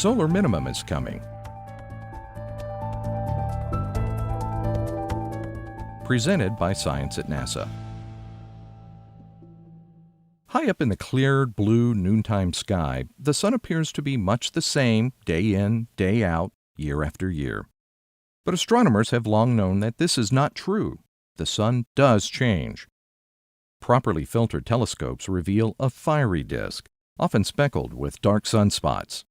solar minimum is coming. Presented by Science at NASA. High up in the clear, blue noontime sky, the sun appears to be much the same day in, day out, year after year. But astronomers have long known that this is not true. The sun does change. Properly filtered telescopes reveal a fiery disk, often speckled with dark sunspots.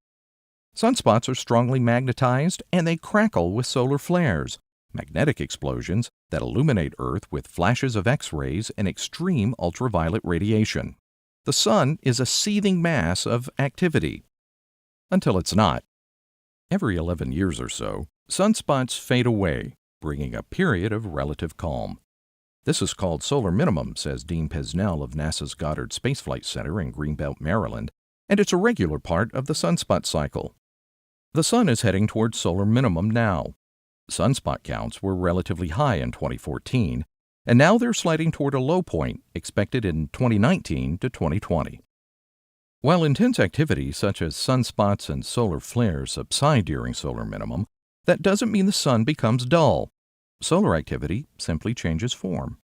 Sunspots are strongly magnetized and they crackle with solar flares, magnetic explosions that illuminate Earth with flashes of X-rays and extreme ultraviolet radiation. The sun is a seething mass of activity. Until it's not. Every 11 years or so, sunspots fade away, bringing a period of relative calm. This is called solar minimum, says Dean Pesnell of NASA's Goddard Space Flight Center in Greenbelt, Maryland, and it's a regular part of the sunspot cycle. The sun is heading towards solar minimum now. Sunspot counts were relatively high in 2014, and now they're sliding toward a low point expected in 2019 to 2020. While intense activity such as sunspots and solar flares subside during solar minimum, that doesn't mean the sun becomes dull. Solar activity simply changes form.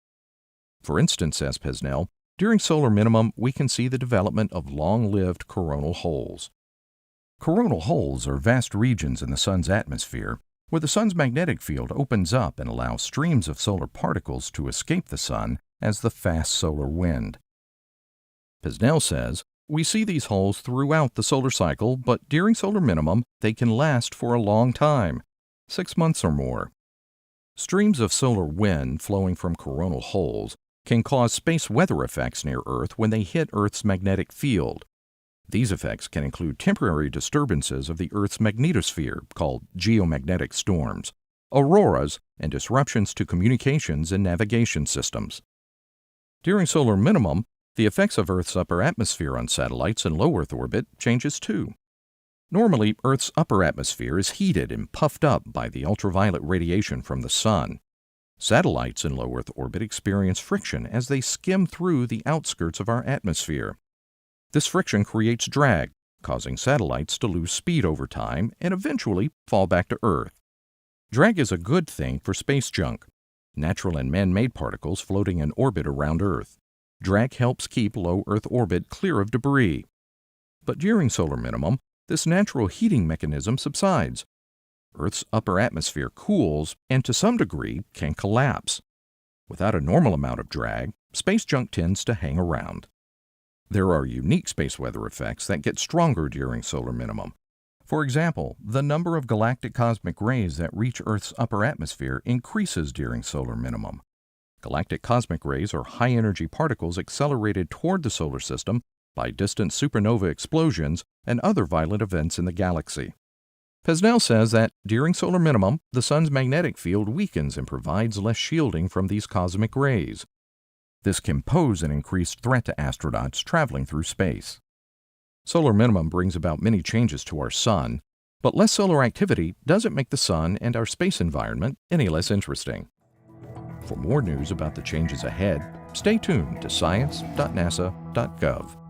For instance, says Pesnell, during solar minimum we can see the development of long-lived coronal holes. Coronal holes are vast regions in the sun's atmosphere where the sun's magnetic field opens up and allows streams of solar particles to escape the sun as the fast solar wind. Pesnell says, we see these holes throughout the solar cycle, but during solar minimum, they can last for a long time, 6 months or more. Streams of solar wind flowing from coronal holes can cause space weather effects near Earth when they hit Earth's magnetic field. These effects can include temporary disturbances of the Earth's magnetosphere, called geomagnetic storms, auroras, and disruptions to communications and navigation systems. During solar minimum, the effects of Earth's upper atmosphere on satellites in low Earth orbit changes too. Normally, Earth's upper atmosphere is heated and puffed up by the ultraviolet radiation from the sun. Satellites in low Earth orbit experience friction as they skim through the outskirts of our atmosphere. This friction creates drag, causing satellites to lose speed over time and eventually fall back to Earth. Drag is a good thing for space junk, natural and man-made particles floating in orbit around Earth. Drag helps keep low Earth orbit clear of debris. But during solar minimum, this natural heating mechanism subsides. Earth's upper atmosphere cools and to some degree can collapse. Without a normal amount of drag, space junk tends to hang around. There are unique space weather effects that get stronger during solar minimum. For example, the number of galactic cosmic rays that reach Earth's upper atmosphere increases during solar minimum. Galactic cosmic rays are high-energy particles accelerated toward the solar system by distant supernova explosions and other violent events in the galaxy. Pesnell says that during solar minimum, the sun's magnetic field weakens and provides less shielding from these cosmic rays. This can pose an increased threat to astronauts traveling through space. Solar minimum brings about many changes to our sun, but less solar activity doesn't make the sun and our space environment any less interesting. For more news about the changes ahead, stay tuned to science.nasa.gov.